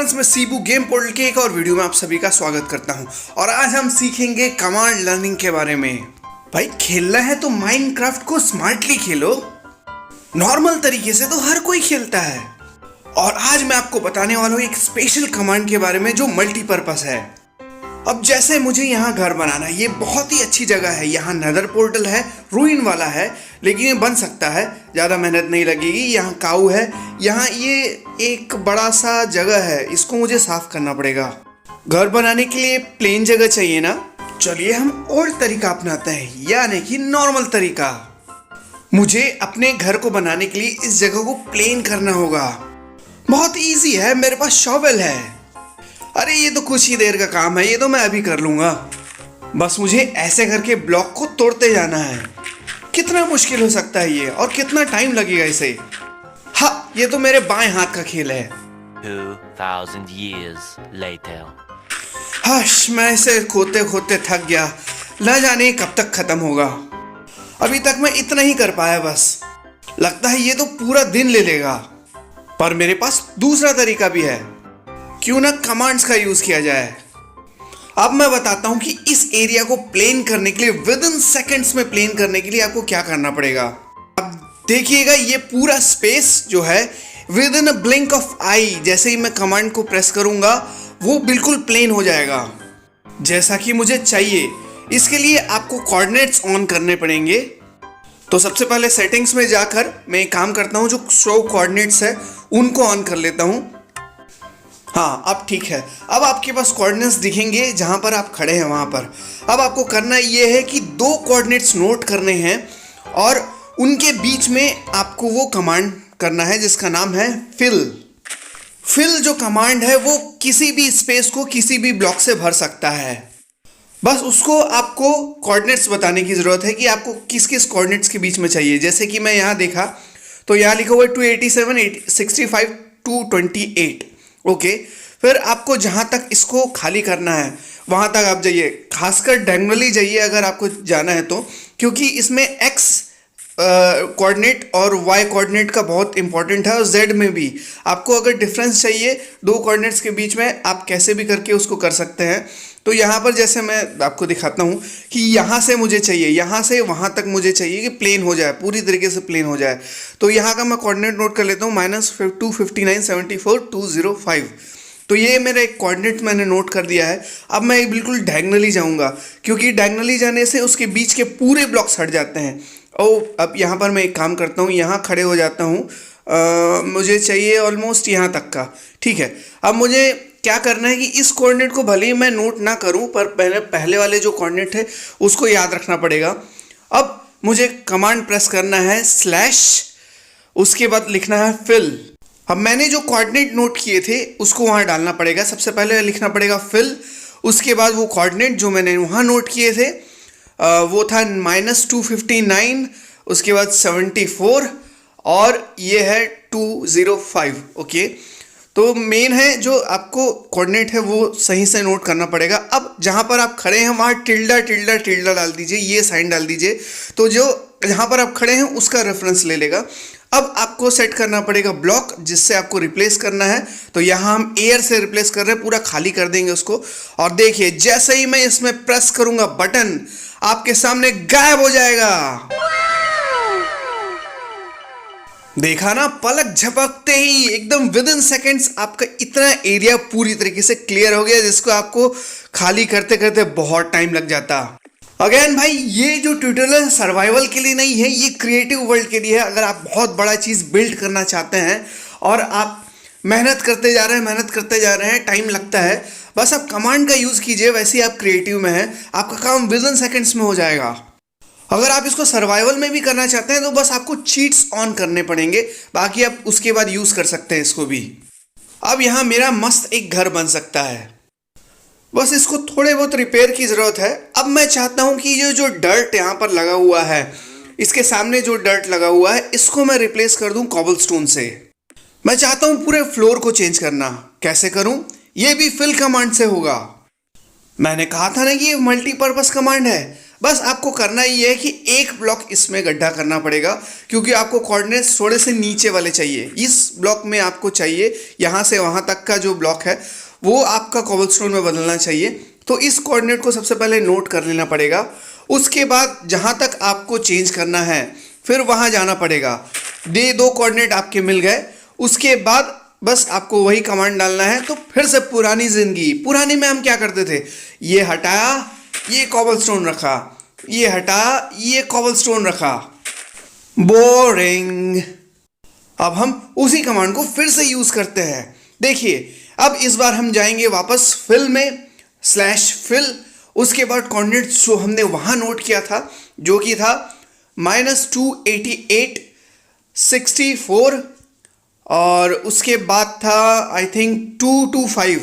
Friends, मैं Cebu game portal के एक और वीडियो में आप सभी का स्वागत करता हूं और आज हम सीखेंगे कमांड लर्निंग के बारे में। भाई खेलना है तो माइनक्राफ्ट को स्मार्टली खेलो। नॉर्मल तरीके से तो हर कोई खेलता है और आज मैं आपको बताने वाला हूं एक स्पेशल कमांड के बारे में जो मल्टीपर्पस है। अब जैसे मुझे यहाँ घर बनाना है, ये बहुत ही अच्छी जगह है। यहाँ नेदर पोर्टल है, रूइन वाला है, लेकिन ये बन सकता है, ज़्यादा मेहनत नहीं लगेगी। यहाँ काऊ है, यहाँ ये एक बड़ा सा जगह है, इसको मुझे साफ करना पड़ेगा। घर बनाने के लिए प्लेन जगह चाहिए ना। चलिए हम और तरीका अपनाते हैं, यानी कि नॉर्मल तरीका। मुझे अपने घर को बनाने के लिए इस जगह को प्लेन करना होगा। बहुत ईजी है, मेरे पास शॉवेल है। अरे ये तो कुछ ही देर का काम है, ये तो मैं अभी कर लूंगा। बस मुझे ऐसे करके ब्लॉक को तोड़ते जाना है। कितना मुश्किल हो सकता है ये, और कितना टाइम लगेगा इसे। हाँ, ये तो मेरे बाएं हाथ का खेल है। 2000 years later. हश, मैं इसे खोदते खोदते थक गया। न जाने कब तक खत्म होगा। अभी तक मैं इतना ही कर पाया बस। लगता है ये तो पूरा दिन ले लेगा। पर मेरे पास दूसरा तरीका भी है। क्यों ना कमांड्स का यूज किया जाए। अब मैं बताता हूं कि इस एरिया को प्लेन करने के लिए, विद इन सेकेंड्स में प्लेन करने के लिए आपको क्या करना पड़ेगा। अब देखिएगा, ये पूरा स्पेस जो है within a blink of eye, जैसे ही मैं कमांड को प्रेस करूंगा वो बिल्कुल प्लेन हो जाएगा जैसा कि मुझे चाहिए। इसके लिए आपको कोऑर्डिनेट्स ऑन करने पड़ेंगे। तो सबसे पहले सेटिंग्स में जाकर मैं एक काम करता हूं, जो शो कोऑर्डिनेट्स है उनको ऑन कर लेता हूं। हाँ, अब ठीक है। अब आपके पास कोऑर्डिनेट्स दिखेंगे जहां पर आप खड़े हैं वहां पर। अब आपको करना ये है कि दो कोऑर्डिनेट्स नोट करने हैं और उनके बीच में आपको वो कमांड करना है जिसका नाम है फिल। फिल जो कमांड है वो किसी भी स्पेस को किसी भी ब्लॉक से भर सकता है। बस उसको आपको कोऑर्डिनेट्स बताने की ज़रूरत है कि आपको किस किस कोऑर्डिनेट्स के बीच में चाहिए। जैसे कि मैं यहाँ देखा तो यहाँ लिखा हुआ है 287, 65, 228। ओके, फिर आपको जहाँ तक इसको खाली करना है वहाँ तक आप जाइए। खासकर डायगोनली जाइए अगर आपको जाना है तो, क्योंकि इसमें एक्स कोऑर्डिनेट और वाई कोऑर्डिनेट का बहुत इंपॉर्टेंट है, और जेड में भी। आपको अगर डिफरेंस चाहिए दो कोऑर्डिनेट्स के बीच में, आप कैसे भी करके उसको कर सकते हैं। तो यहाँ पर जैसे मैं आपको दिखाता हूँ कि यहाँ से मुझे चाहिए, यहाँ से वहाँ तक मुझे चाहिए कि प्लेन हो जाए, पूरी तरीके से प्लेन हो जाए। तो यहाँ का मैं कोऑर्डिनेट नोट कर लेता हूँ, -259, 74, 205। तो ये मेरा एक कोऑर्डिनेट मैंने नोट कर दिया है। अब मैं बिल्कुल डायगोनली जाऊँगा, क्योंकि डायगोनली जाने से उसके बीच के पूरे ब्लॉक्स हट जाते हैं। अब यहाँ पर मैं एक काम करता हूँ, यहाँ खड़े हो जाता हूँ। मुझे चाहिए ऑलमोस्ट यहाँ तक का। ठीक है, अब मुझे क्या करना है कि इस कोऑर्डिनेट को भले ही मैं नोट ना करूं, पर पहले वाले जो कोऑर्डिनेट है उसको याद रखना पड़ेगा। अब मुझे कमांड प्रेस करना है स्लैश, उसके बाद लिखना है फिल। अब मैंने जो कोऑर्डिनेट नोट किए थे उसको वहां डालना पड़ेगा। सबसे पहले लिखना पड़ेगा फिल, उसके बाद वो कोऑर्डिनेट जो मैंने वहां नोट किए थे वो था -259, उसके बाद 74 और ये है 205। ओके, तो मेन है जो आपको कोऑर्डिनेट है वो सही से नोट करना पड़ेगा। अब जहाँ पर आप खड़े हैं वहाँ टिल्डा टिल्डा टिल्डा डाल दीजिए, ये साइन डाल दीजिए, तो जो जहाँ पर आप खड़े हैं उसका रेफरेंस ले लेगा। अब आपको सेट करना पड़ेगा ब्लॉक जिससे आपको रिप्लेस करना है। तो यहाँ हम एयर से रिप्लेस कर रहे हैं, पूरा खाली कर देंगे उसको। और देखिए, जैसे ही मैं इसमें प्रेस करूँगा बटन, आपके सामने गायब हो जाएगा। देखा ना, पलक झपकते ही एकदम विद इन सेकेंड्स आपका इतना एरिया पूरी तरीके से क्लियर हो गया, जिसको आपको खाली करते करते बहुत टाइम लग जाता। अगेन भाई, ये जो ट्यूटोरियल सर्वाइवल के लिए नहीं है, ये क्रिएटिव वर्ल्ड के लिए है। अगर आप बहुत बड़ा चीज़ बिल्ड करना चाहते हैं और आप मेहनत करते जा रहे हैं, टाइम लगता है, बस आप कमांड का यूज़ कीजिए। वैसे ही आप क्रिएटिव में हैं, आपका काम विद इन सेकेंड्स में हो जाएगा। अगर आप इसको सर्वाइवल में भी करना चाहते हैं तो बस आपको चीट्स ऑन करने पड़ेंगे, बाकी आप उसके बाद यूज़ कर सकते हैं इसको भी। अब यहाँ मेरा मस्त एक घर बन सकता है, बस इसको थोड़े बहुत रिपेयर की ज़रूरत है। अब मैं चाहता हूँ कि ये जो डर्ट यहाँ पर लगा हुआ है, इसके सामने जो डर्ट लगा हुआ है, इसको मैं रिप्लेस कर दूँ कॉबलस्टोन से। मैं चाहता हूँ पूरे फ्लोर को चेंज करना। कैसे करूँ? ये भी फिल कमांड से होगा। मैंने कहा था ना कि ये मल्टीपर्पस कमांड है। बस आपको करना ये है कि एक ब्लॉक इसमें गड्ढा करना पड़ेगा, क्योंकि आपको कोऑर्डिनेट्स थोड़े से नीचे वाले चाहिए। इस ब्लॉक में आपको चाहिए यहाँ से वहाँ तक का जो ब्लॉक है वो आपका कॉबलस्टोन में बदलना चाहिए। तो इस कोऑर्डिनेट को सबसे पहले नोट कर लेना पड़ेगा। उसके बाद जहाँ तक आपको चेंज करना है फिर वहाँ जाना पड़ेगा। दो कोऑर्डिनेट आपके मिल गए, उसके बाद बस आपको वही कमांड डालना है। तो फिर से पुरानी जिंदगी। पुरानी में हम क्या करते थे, ये हटाया ये कॉबलस्टोन रखा, ये हटाया ये कॉबलस्टोन रखा, बोरिंग। अब हम उसी कमांड को फिर से यूज करते हैं। देखिए अब इस बार हम जाएंगे वापस फिल में, /fill। उसके बाद कोऑर्डिनेट्स जो हमने वहां नोट किया था जो कि था -288 64 और उसके बाद था आई थिंक 225।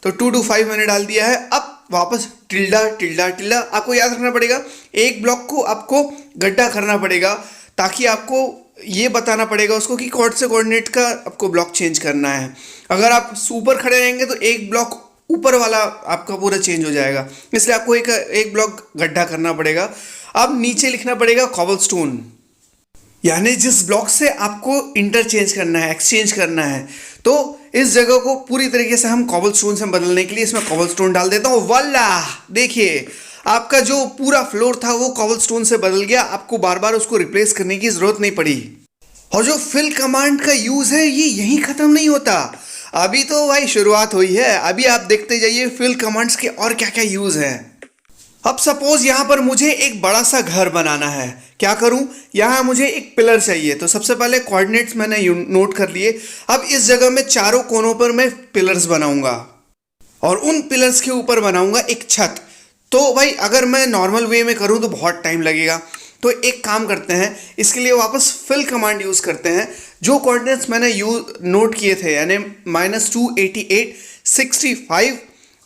तो 225 मैंने डाल दिया है। अब वापस टिल्डा टिल्डा टिल्डा। आपको याद रखना पड़ेगा एक ब्लॉक को आपको गड्ढा करना पड़ेगा, ताकि आपको ये बताना पड़ेगा उसको कि कौन से कोऑर्डिनेट का आपको ब्लॉक चेंज करना है। अगर आप ऊपर खड़े रहेंगे तो एक ब्लॉक ऊपर वाला आपका पूरा चेंज हो जाएगा, इसलिए आपको एक ब्लॉक गड्ढा करना पड़ेगा। अब नीचे लिखना पड़ेगा कॉबलस्टोन, यानी जिस ब्लॉक से आपको इंटरचेंज करना है, एक्सचेंज करना है। तो इस जगह को पूरी तरीके से हम कॉबलस्टोन से बदलने के लिए इसमें कॉबलस्टोन डाल देता हूँ। वाला देखिए आपका जो पूरा फ्लोर था वो कॉबलस्टोन से बदल गया। आपको बार बार उसको रिप्लेस करने की जरूरत नहीं पड़ी। और जो फिल कमांड का यूज है ये यहीं खत्म नहीं होता, अभी तो भाई शुरुआत हुई है। अभी आप देखते जाइए फिल कमांड्स के और क्या क्या यूज है। अब सपोज यहाँ पर मुझे एक बड़ा सा घर बनाना है, क्या करूँ, यहाँ मुझे एक पिलर चाहिए। तो सबसे पहले कोऑर्डिनेट्स मैंने नोट कर लिए। अब इस जगह में चारों कोनों पर मैं पिलर्स बनाऊंगा और उन पिलर्स के ऊपर बनाऊंगा एक छत। तो भाई अगर मैं नॉर्मल वे में करूँ तो बहुत टाइम लगेगा। तो एक काम करते हैं, इसके लिए वापस फिल कमांड यूज़ करते हैं। जो कोऑर्डिनेट्स मैंने नोट किए थे यानी -288 65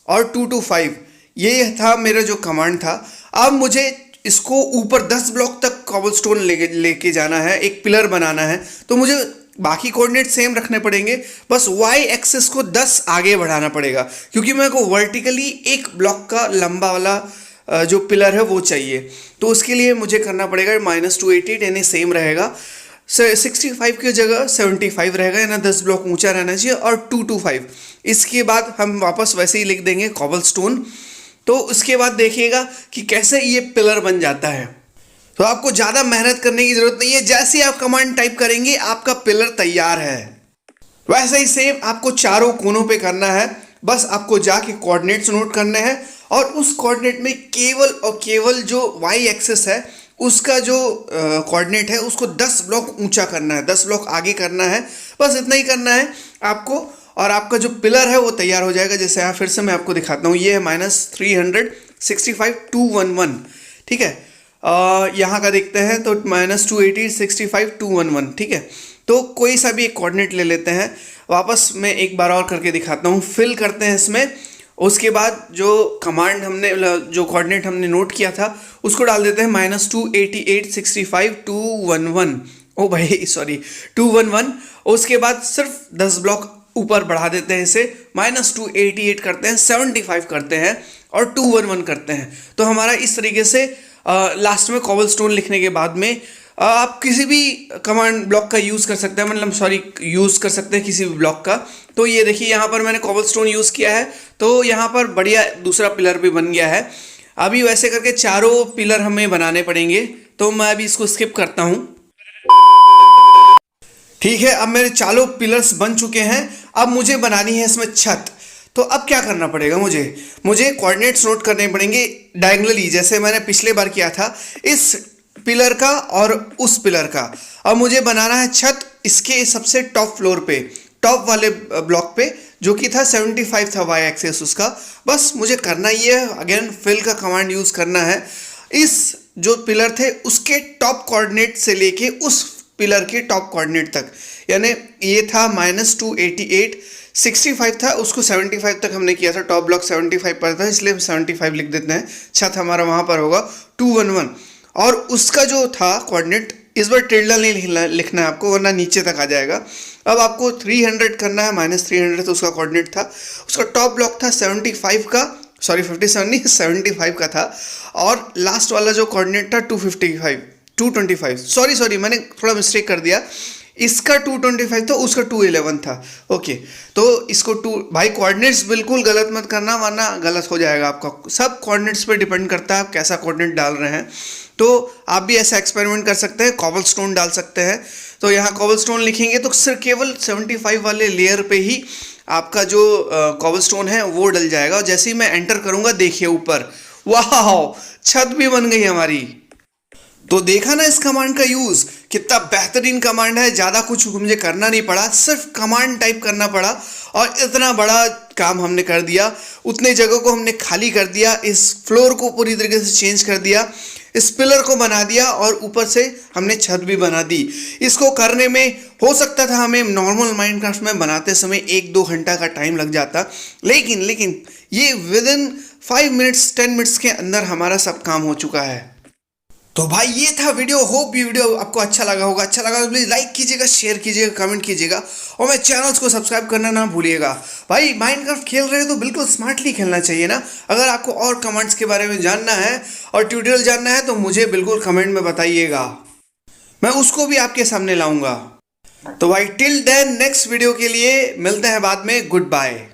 और 225, ये था मेरा जो कमांड था। अब मुझे इसको ऊपर 10 ब्लॉक तक कॉबलस्टोन लेके जाना है, एक पिलर बनाना है। तो मुझे बाकी कोऑर्डिनेट सेम रखने पड़ेंगे, बस वाई एक्सिस को 10 आगे बढ़ाना पड़ेगा, क्योंकि मेरे को वर्टिकली एक ब्लॉक का लंबा वाला जो पिलर है वो चाहिए। तो उसके लिए मुझे करना पड़ेगा -288 यानी सेम रहेगा, 65 की जगह 75 रहेगा, यानी 10 ब्लॉक ऊंचा रहना चाहिए, और 225। इसके बाद हम वापस वैसे ही लिख देंगे कॉबलस्टोन। तो उसके बाद देखिएगा कि कैसे ये पिलर बन जाता है। तो आपको ज़्यादा मेहनत करने की ज़रूरत नहीं है, जैसे आप कमांड टाइप करेंगे आपका पिलर तैयार है। वैसे ही सेम आपको चारों कोनों पे करना है। बस आपको जाके कोऑर्डिनेट्स नोट करने हैं और उस कोऑर्डिनेट में केवल और केवल जो वाई एक्सिस है उसका जो कोऑर्डिनेट है उसको 10 ब्लॉक ऊंचा करना है, 10 ब्लॉक आगे करना है। बस इतना ही करना है आपको, और आपका जो पिलर है वो तैयार हो जाएगा। जैसे यहाँ फिर से मैं आपको दिखाता हूँ, ये है -365 211, ठीक है। यहाँ का देखते हैं तो -280 65 211, ठीक है। तो कोई सा भी एक कोऑर्डिनेट ले लेते हैं। वापस मैं एक बार और करके दिखाता हूँ। फिल करते हैं इसमें, उसके बाद जो कमांड हमने जो कोऑर्डिनेट हमने नोट किया था उसको डाल देते हैं -288 65 211। ओ भाई सॉरी 211। उसके बाद सिर्फ 10 ब्लॉक ऊपर बढ़ा देते हैं, इसे -288 करते हैं, 75 करते हैं और 211 करते हैं। तो हमारा इस तरीके से लास्ट में कॉबलस्टोन लिखने के बाद में आप किसी भी कमांड ब्लॉक का यूज़ कर सकते हैं, मतलब सॉरी यूज़ कर सकते हैं किसी भी ब्लॉक का। तो ये देखिए यहाँ पर मैंने कॉबलस्टोन यूज़ किया है, तो यहाँ पर बढ़िया दूसरा पिलर भी बन गया है। अभी वैसे करके चारों पिलर हमें बनाने पड़ेंगे, तो मैं अभी इसको स्किप करता हूँ। ठीक है, अब मेरे चारों पिलर्स बन चुके हैं। अब मुझे बनानी है इसमें छत। तो अब क्या करना पड़ेगा, मुझे कोऑर्डिनेट्स नोट करने पड़ेंगे डायगोनली, जैसे मैंने पिछले बार किया था, इस पिलर का और उस पिलर का। अब मुझे बनाना है छत इसके सबसे टॉप फ्लोर पे, टॉप वाले ब्लॉक पे, जो कि था 75 था वाई एक्सिस उसका। बस मुझे करना ये है, अगेन फिल का कमांड यूज़ करना है। इस जो पिलर थे उसके टॉप कोऑर्डिनेट से लेके उस पिलर के टॉप कोऑर्डिनेट तक, यानी ये था -288 65 था, उसको 75 तक हमने किया था। टॉप ब्लॉक 75 पर था, इसलिए हम 75 लिख देते हैं। छत हमारा वहाँ पर होगा 211, और उसका जो था कोऑर्डिनेट, इस बार टिल्डा नहीं लिखना है आपको, वरना नीचे तक आ जाएगा। अब आपको 300 करना है, -300 तो उसका कोऑर्डिनेट था। उसका टॉप ब्लॉक था 75 का, सॉरी 57 नहीं 75 का था, और लास्ट वाला जो कोऑर्डिनेट था 225 सॉरी मैंने थोड़ा मिस्टेक कर दिया, इसका 225 था, उसका 211 था। ओके, तो इसको भाई कोऑर्डिनेट्स बिल्कुल गलत मत करना वरना गलत हो जाएगा आपका। सब कोऑर्डिनेट्स पे डिपेंड करता है आप कैसा कोऑर्डिनेट डाल रहे हैं। तो आप भी ऐसा एक्सपेरिमेंट कर सकते हैं, कॉबलस्टोन डाल सकते हैं। तो यहाँ कॉबलस्टोन लिखेंगे तो सिर्फ केवल 75 वाले लेयर पे ही आपका जो कॉबलस्टोन है वो डल जाएगा। और जैसे ही मैं एंटर करूँगा देखिए ऊपर, वाह, छत भी बन गई हमारी। तो देखा ना इस कमांड का यूज़, कितना बेहतरीन कमांड है। ज़्यादा कुछ मुझे करना नहीं पड़ा, सिर्फ कमांड टाइप करना पड़ा और इतना बड़ा काम हमने कर दिया। उतने जगह को हमने खाली कर दिया, इस फ्लोर को पूरी तरीके से चेंज कर दिया, इस पिलर को बना दिया और ऊपर से हमने छत भी बना दी। इसको करने में हो सकता था हमें नॉर्मल माइनक्राफ्ट में बनाते समय 1-2 घंटा का टाइम लग जाता, लेकिन ये विदिन 5 मिनट्स 10 मिनट्स के अंदर हमारा सब काम हो चुका है। तो भाई ये था वीडियो। होप ये वीडियो आपको अच्छा लगा होगा। अच्छा लगा तो प्लीज़ लाइक कीजिएगा, शेयर कीजिएगा, कमेंट कीजिएगा और मेरे चैनल्स को सब्सक्राइब करना ना भूलिएगा। भाई माइनक्राफ्ट खेल रहे हो तो बिल्कुल स्मार्टली खेलना चाहिए ना। अगर आपको और कमांड्स के बारे में जानना है और ट्यूटोरियल जानना है तो मुझे बिल्कुल कमेंट में बताइएगा, मैं उसको भी आपके सामने लाऊंगा। तो भाई टिल देन नेक्स्ट वीडियो के लिए मिलते हैं बाद में। Good bye.